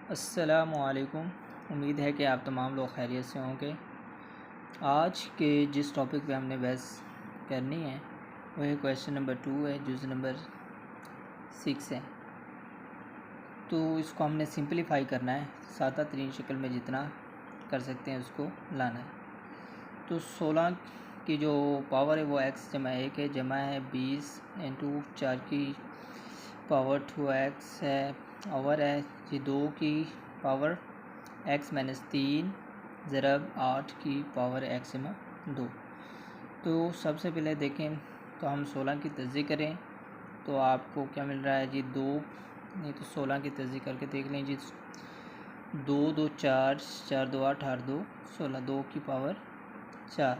अस्सलामुअलैकुम। उम्मीद है कि आप तमाम लोग खैरियत से होंगे। आज के जिस टॉपिक पे हमने बहस करनी है वह क्वेश्चन नंबर 2 है, जुज़ नंबर 6 है। तो इसको हमने सिंपलीफाई करना है, सादा तरीन शक्ल में जितना कर सकते हैं उसको लाना है। तो 16 की जो पावर है वो x जमा 1 है, जमा है 20 इंटू 4 की पावर 2x है, ओवर है जी 2 की पावर x माइनस 3 ज़रब 8 की पावर x जमा 2। तो सबसे पहले देखें तो हम 16 की तज़्ज़ी करें तो आपको क्या मिल रहा है जी 2, नहीं तो 16 की तज़्ज़ी करके देख लें जी 2 2 4 4 2 8 8 2 16 2 की पावर 4।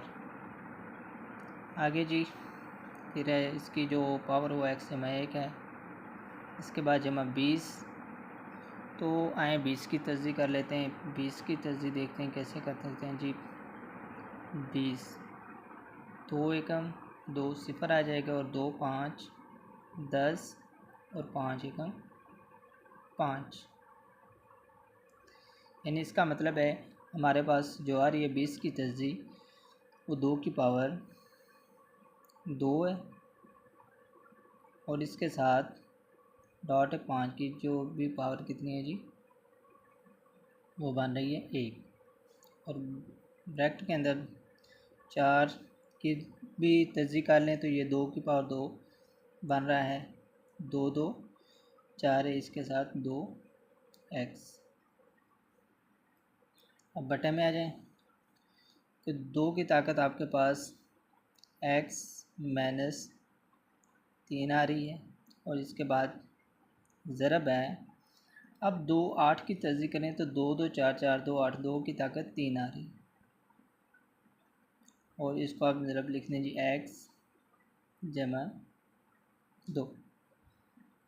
आगे जी फिर है इसकी जो पावर वो x जमा 1 है, इसके बाद जमा 20। तो आए 20 की तज़्ज़ी कर लेते हैं। 20 की तज़्ज़ी देखते हैं कैसे कर सकते हैं जी। 20 2 एकम 2 सिफर आ जाएगा और 2 5 10 और 5 एकम 5, यानी इसका मतलब है हमारे पास जो आ रही है 20 की तज़्ज़ी वो 2 की पावर 2 है और इसके साथ डॉट 5 की जो भी पावर कितनी है जी वो बन रही है 1। और ब्रैकेट के अंदर 4 की भी तज़्ज़ी कर लें तो ये 2 की पावर 2 बन रहा है, 2 2 4 है, इसके साथ 2x। अब बटे में आ जाएं तो 2 की ताकत आपके पास x माइनस 3 आ रही है और इसके बाद ज़रब है। अब 2 8 की तज़्ज़ी करें तो 2 2 4 4 2 8 2 की ताकत 3 आ रही है और इसको आप ज़रब लिख लें जी x जमा 2।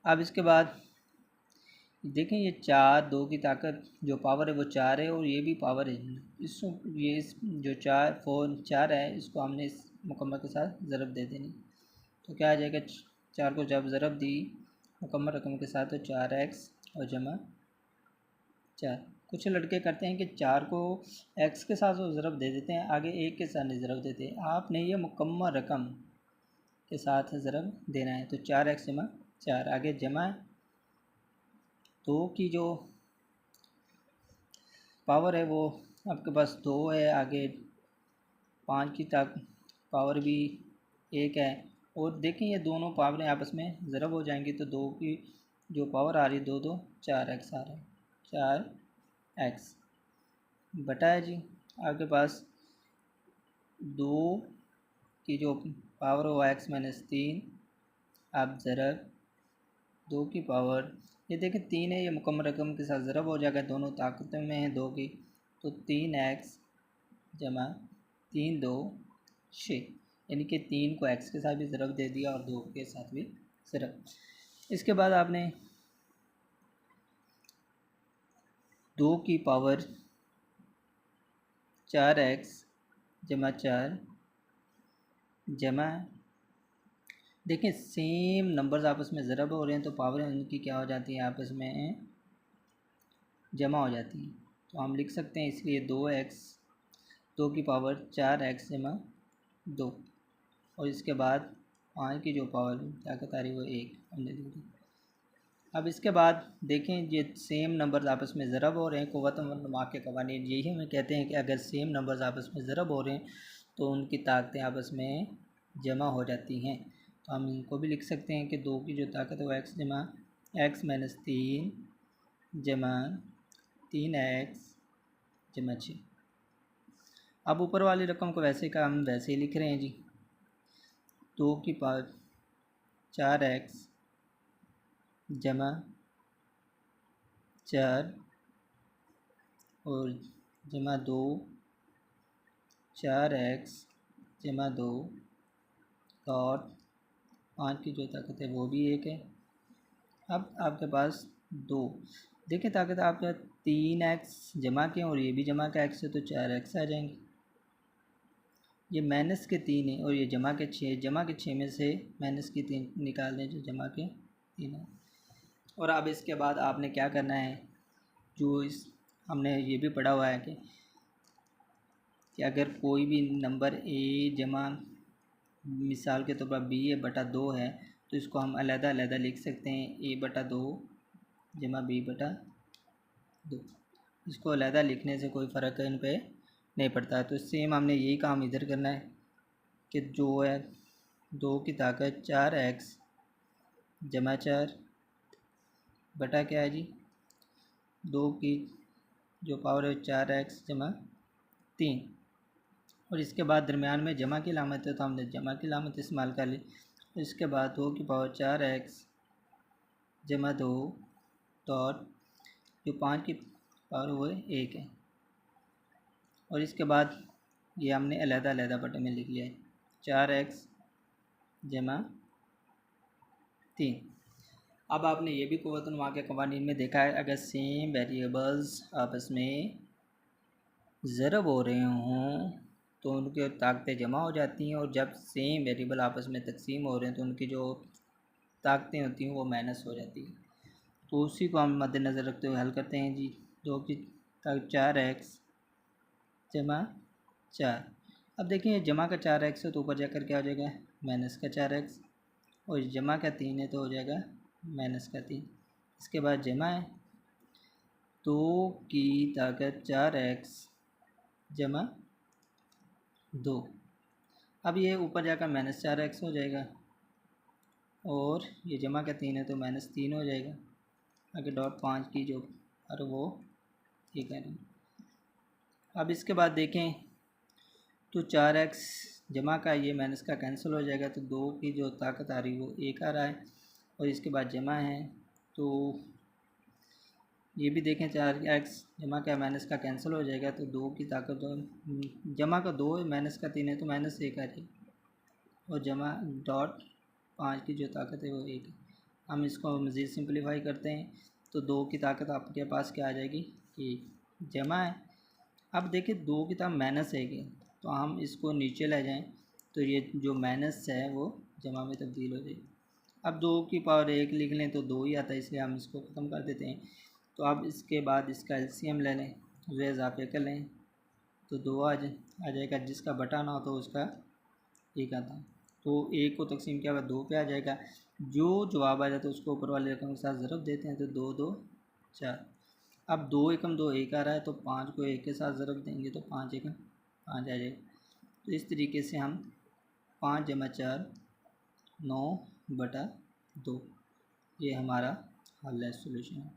अब इसके बाद देखें ये 4 2 की ताकत जो पावर है वो 4 है और ये भी पावर है। इस जो 4 है इसको हमने इस मुकम्मल के साथ ज़रब दे देनी। तो क्या आ जाएगा, 4 को जब ज़रब दी मुकम्मल रकम के साथ तो 4x और जमा 4। कुछ लड़के करते हैं कि 4 को x के साथ वो ज़रब दे देते हैं, आगे 1 के साथ नहीं ज़रब देते। आपने ये मुकम्मल रकम के साथ ज़रब देना है। तो 4x जमा 4, आगे जमा 2 की जो पावर है वो आपके पास 2 है, आगे 5 की पावर भी 1 है। और देखें ये दोनों पावरें आपस में ज़रब हो जाएंगी तो 2 की जो पावर आ रही है 2 2 4x आ रहा है, 4x बटा है जी आपके पास 2 की जो पावर हो x माइनस 3, आप ज़रब 2 की पावर, ये देखें 3 है, ये मुकम्मल रकम के साथ ज़रब हो जाएगा, दोनों ताकतों में है 2 की, तो 3x जमा 3 2 6, यानी कि 3 को x के साथ भी ज़रब दे दिया और 2 के साथ भी ज़रब। इसके बाद आपने 2 की पावर 4x जमा 4 जमा, देखिए सेम नंबर्स आपस में ज़रब हो रहे हैं तो पावरें उनकी क्या हो जाती हैं, आपस में जमा हो जाती हैं। तो हम लिख सकते हैं इसलिए 2 की पावर 4x जमा 2 और इसके बाद 5 की जो पावर ताकत आ रही है वो 1 हमने लिख दी। अब इसके बाद देखें ये सेम नंबर्स आपस में ज़रब हो रहे हैं, क़ुव्वत वनमा के क़वानीन यही हमें कहते हैं कि अगर सेम नंबर्स आपस में ज़रब हो रहे हैं तो उनकी ताकतें आपस में जमा हो जाती हैं। तो हम इनको भी लिख सकते हैं कि 2 की जो ताकत है वो x जमा x माइनस 3 जमा 3x जमा 6। अब ऊपर वाली रकम को वैसे का हम वैसे ही लिख रहे हैं जी, 2 की पावर 4x जमा 4 और जमा 2 4x जमा 2 और 5 की जो ताकत है वो भी 1 है। अब आपके पास 2, देखिए ताकत आपका 3x जमा के और ये भी जमा का x है तो 4x आ जाएंगे। ये माइनस के 3 है और ये जमा के 6, जमा के 6 में से माइनस की 3 निकाल दें जो जमा के 3 है। और अब इसके बाद आपने क्या करना है, जो इस हमने ये भी पढ़ा हुआ है कि अगर कोई भी नंबर ए जमा मिसाल के तौर पर बी ए बटा 2 है तो इसको हम अलग अलग लिख सकते हैं, ए बटा 2 जमा बी बटा 2। इसको अलग लिखने से कोई फ़र्क इन पे नहीं पड़ता है। तो सेम हमने यही काम इधर करना है कि जो है 2 की ताकत 4x जमा 4 बटा क्या है जी 2 की जो पावर है 4x जमा 3, और इसके बाद दरमियान में जमा की लामत है तो हमने जमा की लामत इस्तेमाल कर ली। इसके बाद 2 की पावर 4x जमा 2 डॉट जो 5 की पावर वो 1 है, और इसके बाद ये हमने अलग बटे में लिख लिया है 4x जमा 3। अब आपने ये भी क़ुव्वतुन्नुमा के क़वानीन में देखा है, अगर सेम वेरिएबल्स आपस में ज़रब हो रहे हों तो उनकी ताकतें जमा हो जाती हैं, और जब सेम वेरिएबल आपस में तकसीम हो रहे हैं तो उनकी जो ताकतें होती हैं वो माइनस हो जाती हैं। तो उसी को हम मद्देनज़र रखते हुए हल करते हैं जी। 2 की ताकत 4x जमा 4। अब देखिए जमा का 4x है तो ऊपर जाकर क्या हो जाएगा माइनस का 4x, और जमा का 3 है तो हो जाएगा माइनस का 3। इसके बाद जमा है 2 की ताकत 4x जमा 2। अब ये ऊपर जाकर माइनस 4x हो जाएगा, और ये जमा का 3 है तो माइनस 3 हो जाएगा। आगे डॉट 5 की जो और वो ठीक है। अब इसके बाद देखें तो 4x जमा का ये माइनस का कैंसिल हो जाएगा, तो 2 की जो ताकत आ रही वो 1 आ रहा है, और इसके बाद जमा है तो ये भी देखें 4x जमा का माइनस का कैंसिल हो जाएगा, तो 2 की ताकत जमा का 2 है माइनस का 3 है तो माइनस 1 आ जाएगी, और जमा डॉट 5 की जो ताकत है वो 1 है। हम इसको मज़ीद सिंपलीफाई करते हैं तो 2 की ताकत आपके पास क्या आ जाएगी कि जमा है। अब देखिए 2 की ताकत माइनस है कि तो हम इसको नीचे ले जाएं तो ये जो माइनस है वो जमा में तब्दील हो जाएगी। अब 2 की पावर 1 लिख लें तो 2 ही आता है, इसलिए हम इसको ख़त्म कर देते हैं। तो अब इसके बाद इसका एलसीएम ले लें, जो इजाफे कर लें तो 2 आ जाएगा, जिसका बटा ना हो तो उसका 1 आता है। तो 1 को तकसीम किया हुआ 2 पे आ जाएगा, जो जवाब आ जाता है उसको ऊपर वाले रकम के साथ ज़रब देते हैं तो 2 2 4। अब 2 एकम 2 1 आ रहा है तो 5 को 1 के साथ ज़रब देंगे तो 5 एकम 5 आ जाएगा। तो इस तरीके से हम 5 जमा 4 9 बटा 2 ये हमारा हल है, सोल्यूशन है।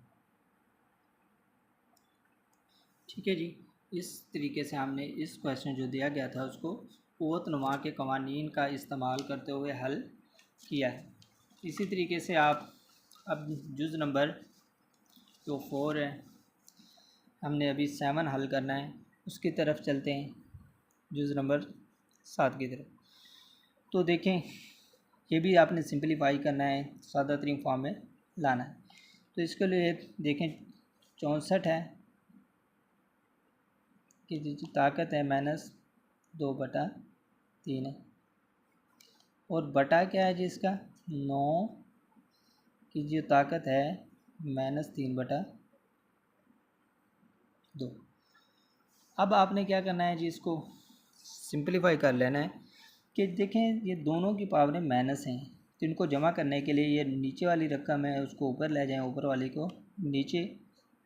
ठीक है जी, इस तरीके से हमने इस क्वेश्चन जो दिया गया था उसको क़ुव्वतुन्नुमा के क़वानीन का इस्तेमाल करते हुए हल किया है। इसी तरीके से आप अब जुज़ नंबर जो 4 है हमने अभी 7 हल करना है, उसकी तरफ चलते हैं, जुज़ नंबर 7 की तरफ। तो देखें ये भी आपने सिंपलीफाई करना है, सादा तरीन फॉर्म में लाना है। तो इसके लिए देखें 64 है कि जो ताकत है -2 बटा 3 है, और बटा क्या है जी इसका 9 की जो ताकत है -3 बटा 2। अब आपने क्या करना है जी, इसको सिंपलीफाई कर लेना है कि देखें ये दोनों की पावरें माइनस हैं, तो इनको जमा करने के लिए ये नीचे वाली रकम है उसको ऊपर ले जाएं, ऊपर वाली को नीचे।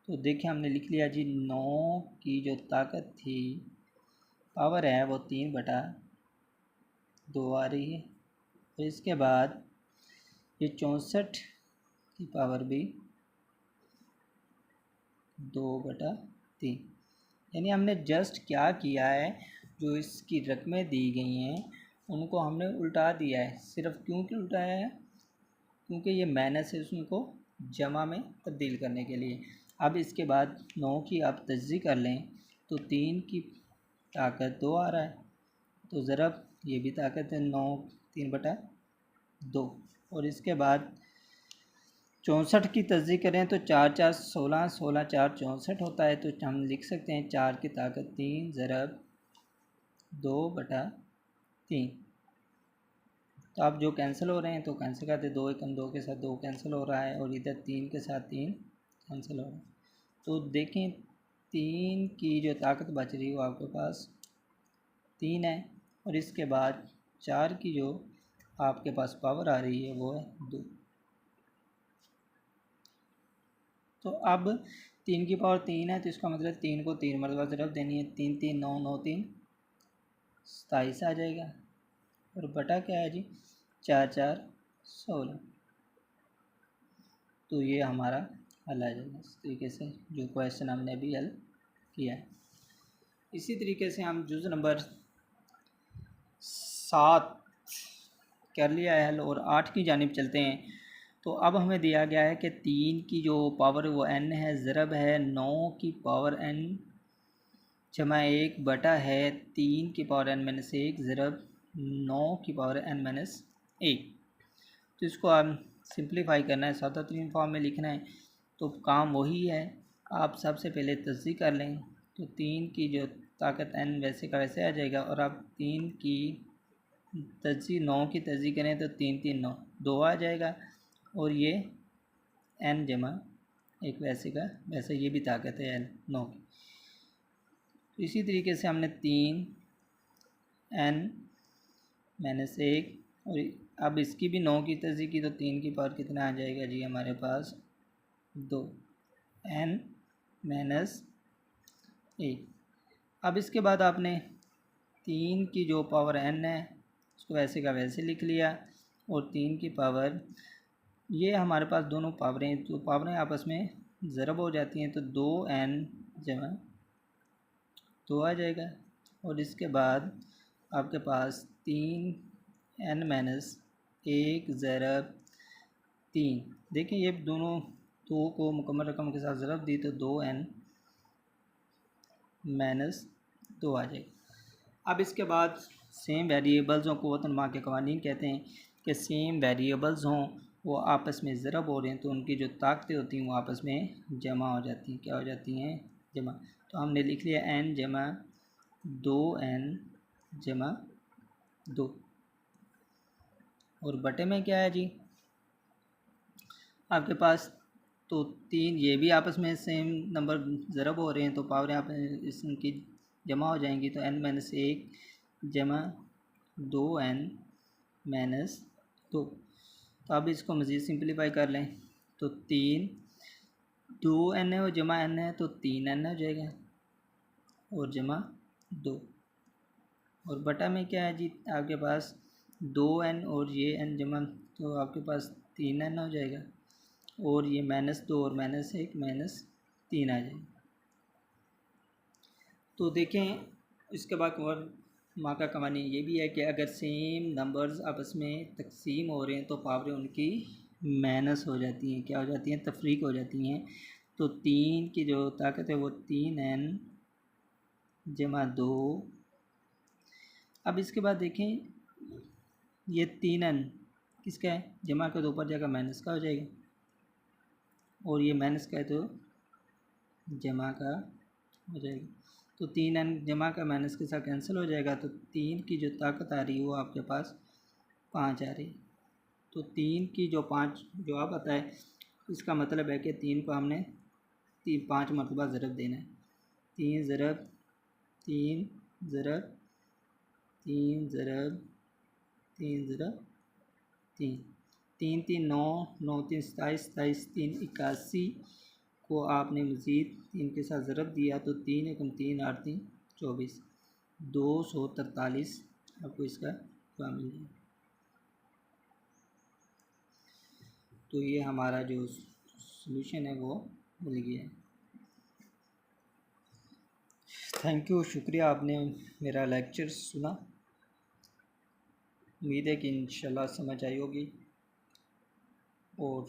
तो देखें हमने लिख लिया जी 9 की जो ताकत थी पावर है वो 3 बटा 2 आ रही है, तो इसके बाद ये 64 की पावर भी 2 बटा 3। यानी हमने जस्ट क्या किया है, जो इसकी रकमें दी गई हैं उनको हमने उल्टा दिया है। सिर्फ क्यों कि उल्टाया है, क्योंकि ये माइनस है उनको जमा में तब्दील करने के लिए। अब इसके बाद 9 की आप तज्ज़ी कर लें तो 3 की ताकत 2 आ रहा है, तो ज़रब ये भी ताकत है 9 3 बटा 2, और इसके बाद 64 की तज्ज़ी करें तो 4 4 16 16 4 64 होता है, तो हम लिख सकते हैं 4 की ताकत 3 ज़रब 2 बटा 3। तो अब जो कैंसिल हो रहे हैं तो कैंसिल करते, 2 एकम 2 के साथ 2 कैंसिल हो रहा है, और इधर 3 के साथ 3 कैंसिल हो रहा है। तो देखें 3 की जो ताकत बच रही है वो आपके पास 3 है, और इसके बाद 4 की जो आपके पास पावर आ रही है वो है 2। तो अब 3 की पावर 3 है, तो इसका मतलब 3 को 3 मरतबा ज़रब देनी है। 3 3 9 9 3 27 आ जाएगा, और बटा क्या है जी 4 4 16। तो ये हमारा हल आ जाएगा इस तरीके से जो क्वेश्चन हमने अभी हल किया है। इसी तरीके से हम जुज़ नंबर 7 कर लिया है हल, और 8 की जानिब चलते हैं। तो अब हमें दिया गया है कि 3 की जो पावर है वो n है, ज़रब है 9 की पावर n जमा 1 बटा है 3 की पावर n माइनस 1 ज़रब 9 की पावर n माइनस 1। तो इसको हम सिंप्लीफाई करना है, सादा तरीन फॉर्म में लिखना है। तो काम वही है, आप सबसे पहले तस्दी कर लें। तो 3 की जो ताकत n वैसे का वैसे आ जाएगा, और आप 3 की तजी 9 की तजी करें तो 3 3 9 2 आ जाएगा, और ये n जमा एक वैसे का वैसे ये भी ताकत है n 9 की। तो इसी तरीके से हमने 3 n माइनस 1, और अब इसकी भी 9 की तजी की तो 3 की पावर कितना आ जाएगा जी हमारे पास 2 n माइनस 1। अब इसके बाद आपने 3 की जो पावर n है उसको वैसे का वैसे लिख लिया, और 3 की पावर ये हमारे पास दोनों पावरें, तो पावरें आपस में ज़रब हो जाती हैं, तो 2n जमा 2 आ जाएगा, और इसके बाद आपके पास 3n माइनस 1 ज़रब 3। देखिए ये दोनों 2 को मुकम्मल रकम के साथ ज़रब दी तो 2n माइनस 2 आ जाएगा। अब इसके बाद सेम वेरिएबल्स हों को क़ुव्वतुल मा के क़वानीन कहते हैं कि सेम वेरिएबल्स हों वो आपस में ज़रब हो रहे हैं, तो उनकी जो ताकतें होती हैं वो आपस में जमा हो जाती हैं। क्या हो जाती हैं? जमा। तो हमने लिख लिया n जमा 2n जमा 2, और बटे में क्या है जी आपके पास, तो 3 ये भी आपस में सेम नंबर ज़रब हो रहे हैं, तो पावर यहाँ पे इसकी जमा हो जाएंगी। तो n माइनस 1 जमा 2n माइनस 2। तो अब इसको मज़ीद सिंप्लीफाई कर लें, तो 3 2n है और जमा n है, तो 3n हो जाएगा, और जमा 2, और बटा में क्या है जी आपके पास 2n और ये n जमा, तो आपके पास 3n हो जाएगा, और ये माइनस 2 और माइनस 1 माइनस 3 आ जाएगा। तो देखें इसके बाद माँ का कवानी ये भी है कि अगर सेम नंबर्स आपस में तकसीम हो रहे हैं तो पावरें उनकी माइनस हो जाती हैं। क्या हो जाती हैं? तफरीक हो जाती हैं। तो 3 की जो ताकत है वो 3n जमा 2। अब इसके बाद देखें ये 3n किसका है? जमा का, तो ऊपर जाकर माइनस का हो जाएगा, और ये माइनस का है तो जमा का हो जाएगा। तो 3n जमा का माइनस के साथ कैंसिल हो जाएगा, तो 3 की जो ताकत आ रही है वो आपके पास 5 आ रही है। तो 3 की जो 5 जो आप आता है, इसका मतलब है कि 3 को हमने 5 मरतबा ज़रब देना है। 3 ज़रब 3 ज़रब 3 ज़रब 3 ज़रब 3 3 3 9 9 3 27 27 3 81 को आपने मज़ीद 3 के साथ ज़रब दिया, तो 3 एकम 3 8 3 24 243 आपको इसका जवाब मिल जाएगा। तो ये हमारा जो सॉल्यूशन है वो मिल गया है। थैंक यू, शुक्रिया आपने मेरा लेक्चर सुना। उम्मीद है कि इंशाल्लाह समझ आई होगी, और